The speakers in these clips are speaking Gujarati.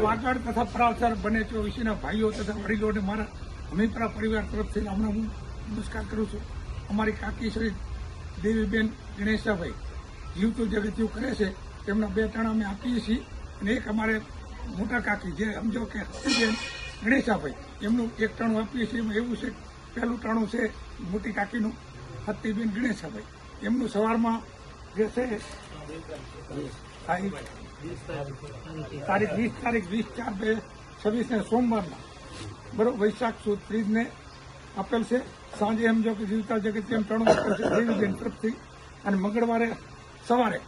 વાગડ તથા પરાવસર બને વિશેના ભાઈઓ તથા વડીલોને મારા અમીપરા પરિવાર તરફથી હમણાં હું નમસ્કાર કરું છું. અમારી કાકી શ્રી દેવીબેન ગણેશાભાઈ જીવતું જગત્યું કરે છે, તેમના 2 ટાણા અમે આપીએ છીએ. અને એક અમારે મોટા કાકી જે સમજો કે હસ્તીબેન ગણેશાભાઈ એમનું 1 ટાણું આપીએ છીએ. એમાં એવું છે, પહેલું ટાણું છે મોટી કાકીનું હસ્તીબેન ગણેશાભાઈ, એમનું સવારમાં જે છે તારીખ 20/4/2026 સોમવારના બરોબર વૈશાખ સુદ 30 આપેલ છે. સાંજે એમ જો કે જીવતા જગતિયન ટાણું આપેલ છે દેવીબેન તરફથી. અને મંગળવારે સવારે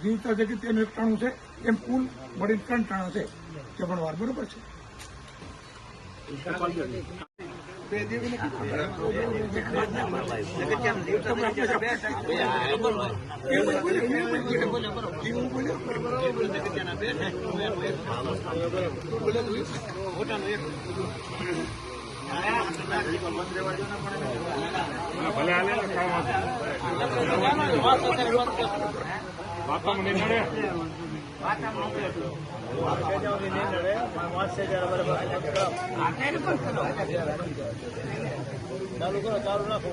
જીવતા જગતિયનું 1 ટાણું છે. એમ કુલ મળીને 3 ટાણા છે જમણવાર. બરોબર છે. ચાલુ કરો, ચાલુ રાખો.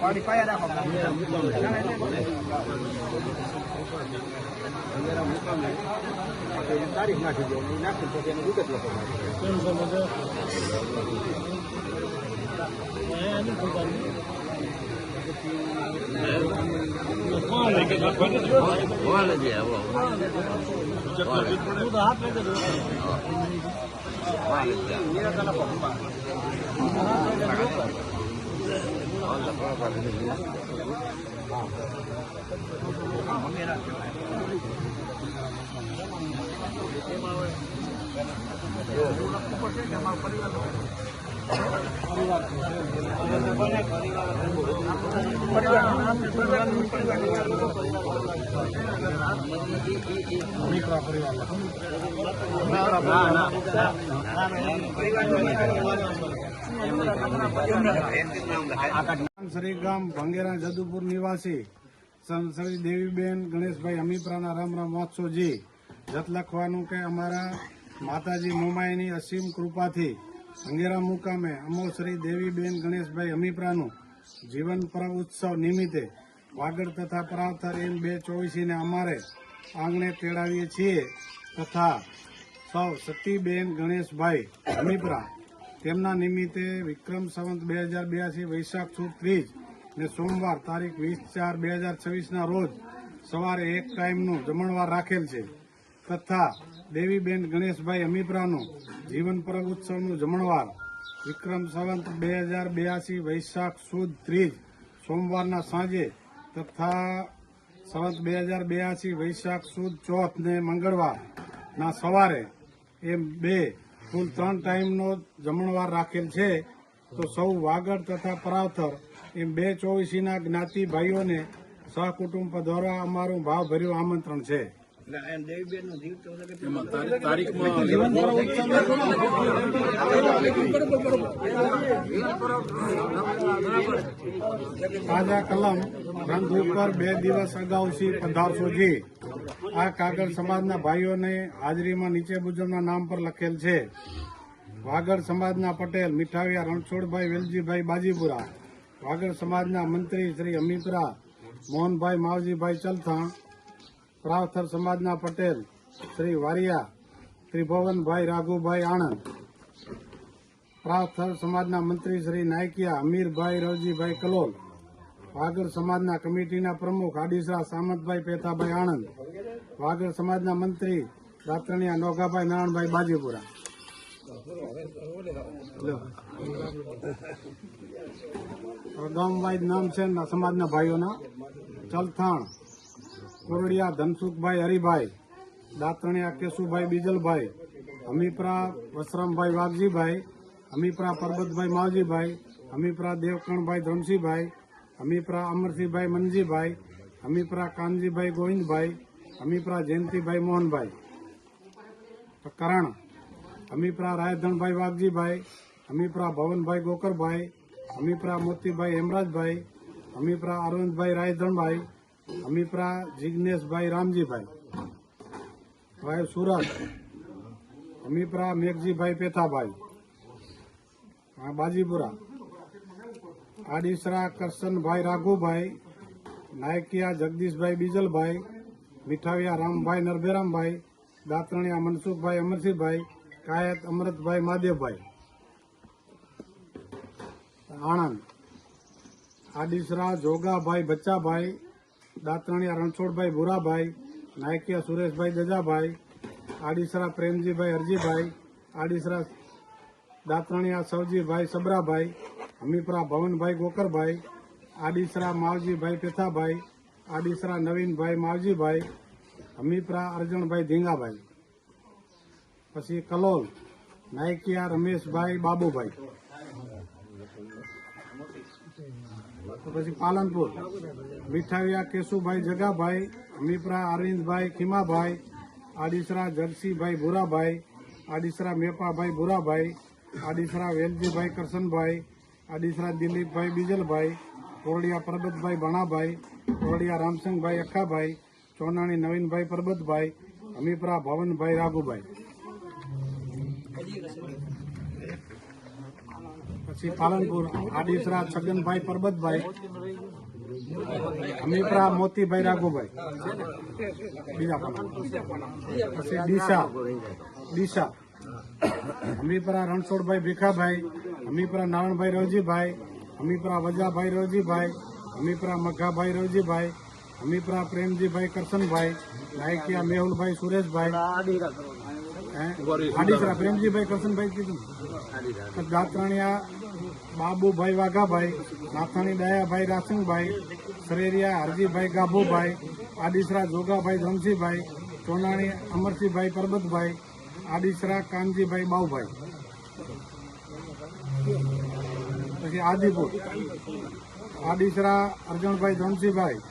પાણી પાયા રાખો. તારીખ નાખી દો, નાખી તો તેની વિગત લખો. શ્રીગામ ભંગેરા જદુપુર નિવાસી શ્રી દેવીબેન ગણેશભાઈ અમીપરાના રામ રામ વાંચોજી. જત લખવાનું કે અમારા માતાજી મોમાઈની અસીમ કૃપાથી ભંગેરા મુકામે અમો શ્રી દેવીબેન ગણેશભાઈ અમીપરાનું જીવન પર્વ ઉત્સવ નિમિત્તે વાગડ તથા પરાવથર એમ 224 ને અમારે આંગણે તેડાવીએ છીએ તથા સૌ સતીબેન ગણેશભાઈ અમીપરા તેમના નિમિત્તે વિક્રમ સંવત 2082 વૈશાખ સુદ 30 ને સોમવાર તારીખ 20/4/2026 રોજ સવારે 1 ટાઈમનું જમણવાર રાખેલ છે તથા દેવીબેન ગણેશભાઈ અમીપરાનું જીવન પર્વ ઉત્સવનું જમણવાર વિક્રમ સંવત 2082 વૈશાખ સુદ 30 સોમવારના સાંજે તથા સંવત 2082 વૈશાખ સુદ 4 ને મંગળવારના સવારે એમ કુલ 3 ટાઈમનો જમણવાર રાખેલ છે. તો સૌ વાગડ તથા પરાવથર એમ 2 ચોવીસીના જ્ઞાતિ ભાઈઓને સહકુટુંબ પધારવા અમારું ભાવભર્યું આમંત્રણ છે. તાજા કલમ ગ્રંથ ઉપર 2 દિવસ અગાઉથી પધારશો જી. આ કાગળ સમાજના ભાઈઓને હાજરીમાં નીચે મુજબના નામ પર લખેલ છે. વાગડ સમાજના પટેલ મીઠાવિયા રણછોડભાઈ વેલજીભાઈ બાજીપુરા, વાગડ સમાજના મંત્રી શ્રી અમીપરા મોહનભાઈ માવજીભાઈ ચલથાણ, પરાવથર સમાજના પટેલ શ્રી વારિયા ત્રિભુવનભાઈ રાઘુભાઈ આણંદ, પરાવથર સમાજના મંત્રી શ્રી નાયકિયા અમીરભાઈ રવજીભાઈ કલોલ, વાગડ સમાજના કમિટીના પ્રમુખ આડીસરા સામંતભાઈ પેથાભાઈ આણંદ, વાગડ સમાજના મંત્રી રાત્રણિયા નોગાભાઈ નારાયણભાઈ બાજીપુરા. ગામવાઇઝ નામ છે સમાજના ભાઈઓના: ચલથાણ કોરડિયા ધનસુખભાઈ હરિભાઈ, દાતરણિયા કેશુભાઈ બીજલભાઈ, અમીપરા વસરામભાઈ વાઘજીભાઈ, અમીપરા પરબતભાઈ માવજીભાઈ, અમીપરા દેવકણભાઈ ધરમસિંહભાઈ, અમીપરા અમરસિંહભાઈ મનજીભાઈ, અમીપરા કાનજીભાઈ ગોવિંદભાઈ, અમીપરા જયંતિભાઈ મોહનભાઈ. કરણ અમીપરા રાયધણભાઈ વાઘજીભાઈ, અમીપરા ભવનભાઈ ગોકરભાઈ, અમીપરા મોતીભાઈ હેમરાજભાઈ, અમીપરા અરવિંદભાઈ રાયધણભાઈ, અમીપરા જિગ્નેશભાઈ રામજીભાઈ. ભાઈ સુરત અમીપરા મેઘજીભાઈ પેથાભાઈ બાજીપુરા, આડીસરા કરશનભાઈ રાઘુભાઈ, નાયકિયા જગદીશભાઈ બીજલભાઈ, મીઠાવિયા રામભાઈ નરભેરામભાઈ, દાતરણિયા મનસુખભાઈ અમરસિંહભાઈ, કાયત અમરતભાઈ મહાદેવભાઈ. આણંદ આડીસરા જોગાભાઈ બચ્ચાભાઈ, દાતરણિયા રણછોડભાઈ ભૂરાભાઈ, નાયકિયા સુરેશભાઈ દજાભાઈ, આડીસરા પ્રેમજીભાઈ હરજીભાઈ, આડીસરા દાતરણિયા સવજીભાઈ સબરાભાઈ, અમીપરા ભવનભાઈ ગોકરભાઈ, આડીસરા માવજીભાઈ પેથાભાઈ, આડીસરા નવીનભાઈ માવજીભાઈ, અમીપરા અરજણભાઈ ધીંગાભાઈ. પછી કલોલ નાયકિયા રમેશભાઈ બાબુભાઈ. પછી પાલનપુર મીઠાવિયા કેશુભાઈ જગાભાઈ, અમીપરા અરવિંદભાઈ ખીમાભાઈ, આડીસરા જગસીભાઈ ભૂરાભાઈ, આડીસરા મેપાભાઈ ભૂરાભાઈ, આડીસરા વેલજીભાઈ કરશનભાઈ, આડીસરા દિલીપભાઈ બીજલભાઈ, કોરડિયા પરબતભાઈ ભણાભાઈ, કોરડિયા રામસિંહભાઈ અખાભાઈ, ચોનાણી નવીનભાઈ પરબતભાઈ, અમીપરા ભવનભાઈ રાઘુભાઈ. પછી પાલનપુર આડીસરા છગનભાઈ પરબતભાઈ, અમીપરા મોતીભાઈ રાઘુભાઈ. બીજા પછી ડીસા અમીપરા રણછોડભાઈ ભીખાભાઈ, અમીપરા નારાયણભાઈ રવજીભાઈ, અમીપરા વજાભાઈ રવજીભાઈ, અમીપરા મઘાભાઈ રવજીભાઈ, અમીપરા પ્રેમજીભાઈ કરશનભાઈ, નાયકિયા મેહુલભાઈ સુરેશભાઈ, આડીસરા પ્રેમજીભાઈ કરશનભાઈ કીધું, દાતરણિયા બાબુભાઈ વાઘાભાઈ, નાથાણી દયાભાઈ રાસિંગભાઈ, સરેરિયા હરજીભાઈ ગાભુભાઈ, આડીસરા જોગાભાઈ ધમસીભાઈ, ચોનાણી અમરસિંહભાઈ પરબતભાઈ, આડીસરા કાનજીભાઈ બાઉભાઈ. પછી આદિપુર આડીસરા અરજણભાઈ ધનસિંહભાઈ,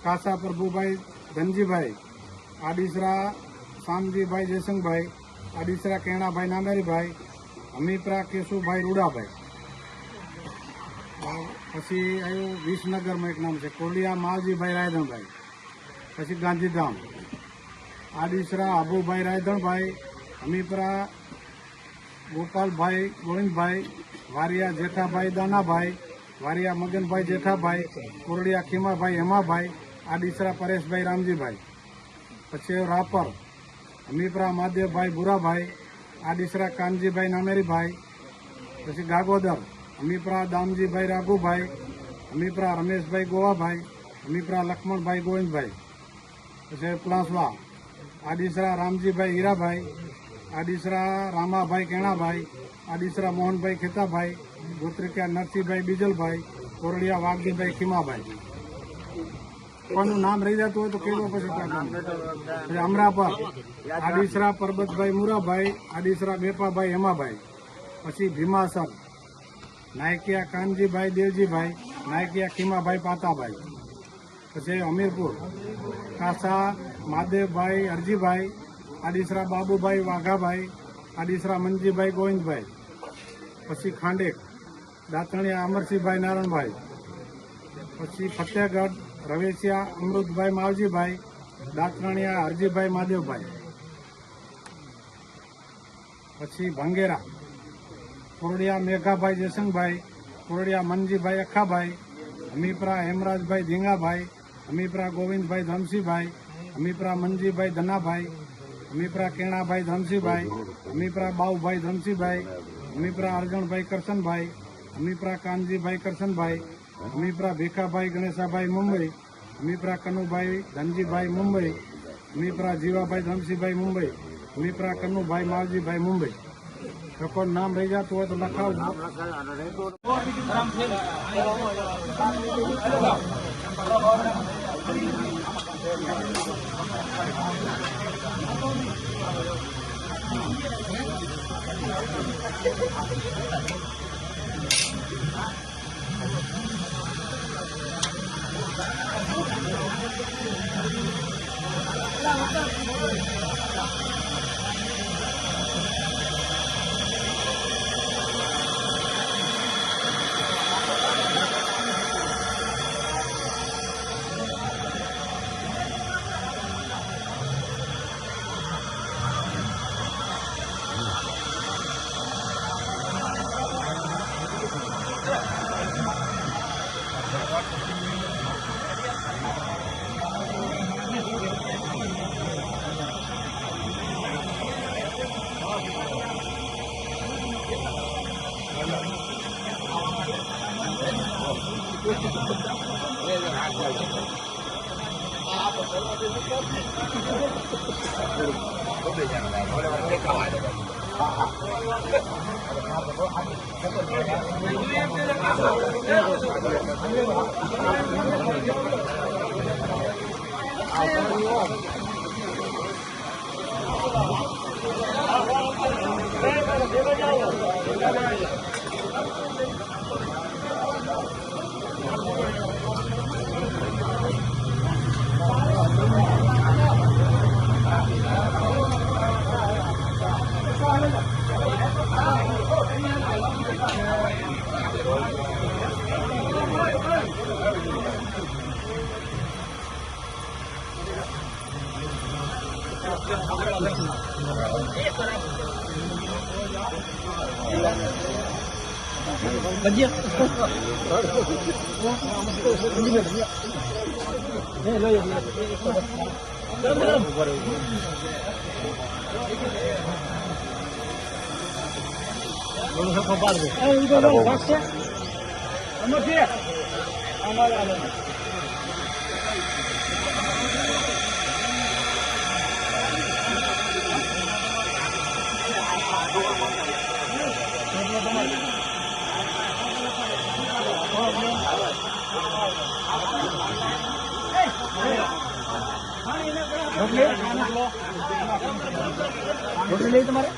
કાસા પ્રભુભાઈ ધનજીભાઈ, આડીસરા શામજીભાઈ જયસંગભાઈ, આડીસરા કેણાભાઈ નામેરીભાઈ, અમીપરા કેશુભાઈ રૂડાભાઈ. પછી આવ્યું વિસનગરમાં એક નામ છે કોલિયા માવજીભાઈ રાયધણભાઈ. પછી ગાંધીધામ આડીસરા આભુભાઈ રાયધણભાઈ, અમીપરા ગોપાલભાઈ ગોવિંદભાઈ, વારિયા જેઠાભાઈ દાનાભાઈ, વારિયા મગનભાઈ જેઠાભાઈ, કોરડિયા ખીમાભાઈ હેમાભાઈ, આડીસરા પરેશભાઈ રામજીભાઈ. પછી રાપર અમીપરા મહાદેવભાઈ ભુરાભાઈ, આડીસરા કાનજીભાઈ નામેરીભાઈ, પછી ગાગોદર અમીપરા દામજીભાઈ રાઘુભાઈ, અમીપરા રમેશભાઈ ગોવાભાઈ, અમીપરા લક્ષ્મણભાઈ ગોવિંદભાઈ, પછી પ્લાસવા આડીસરા રામજીભાઈ હીરાભાઈ, આડીસરા રામાભાઈ કેણાભાઈ, આડીસરા મોહનભાઈ ખેતાભાઈ, ગોત્રિકા નરસિંહભાઈ બીજલભાઈ, કોરડિયા વાઘજીભાઈ ખીમાભાઈ. કોઈનું નામ રહી જતું હોય તો કેવો પછી અમરાપર આડીસરા પરબતભાઈ મુરાભાઈ, આડીસરા બેપાભાઈ હેમાભાઈ, પછી ભીમાસર નાયકિયા કાનજીભાઈ દેવજીભાઈ, નાયકિયા ખીમાભાઈ પાતાભાઈ, પછી અમીરપુર કાસા મહાદેવભાઈ અરજીભાઈ, આડીસરા બાબુભાઈ વાઘાભાઈ, આડીસરા મંજીભાઈ ગોવિંદભાઈ, પછી ખાંડેક દાંતણિયા અમરસિંહભાઈ નારણભાઈ, પછી ફતેહગઢ રવેશિયા અમૃતભાઈ માવજીભાઈ, દાંતણિયા હરજીભાઈ મહાદેવભાઈ, પછી ભંગેરા કોરડિયા મેઘાભાઈ જયસંગભાઈ, કોરડિયા મનજીભાઈ અખાભાઈ, અમીપરા હેમરાજભાઈ ધીંગાભાઈ, અમીપરા ગોવિંદભાઈ ધમસીભાઈ, અમીપરા મંજીભાઈ ધનાભાઈ, અમીપરા કેણાભાઈ ધમસીભાઈ, અમીપરા બાઉભાઈ ધમસીભાઈ, અમીપરા અરજણભાઈ કરશનભાઈ, અમીપરા કાનજીભાઈ કરશનભાઈ, અમીપરા ભીખાભાઈ ગણેશાભાઈ મુંબઈ, અમીપરા કનુભાઈ ધનજીભાઈ મુંબઈ, અમીપરા જીવાભાઈ ધમસીભાઈ મુંબઈ, અમીપરા કનુભાઈ માવજીભાઈ મુંબઈ. જો કોઈ નામ રહી જતું હોય તો લખાવજો. રોટલી લઈ તમારે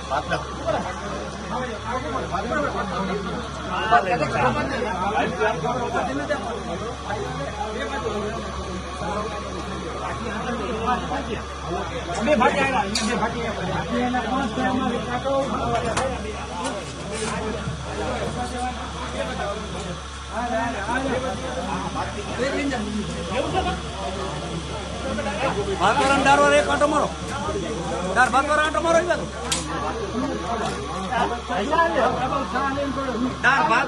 ભાત ભાત દારો એક આંટો મારો તાર ભાત આંટો મારો તાર ભાત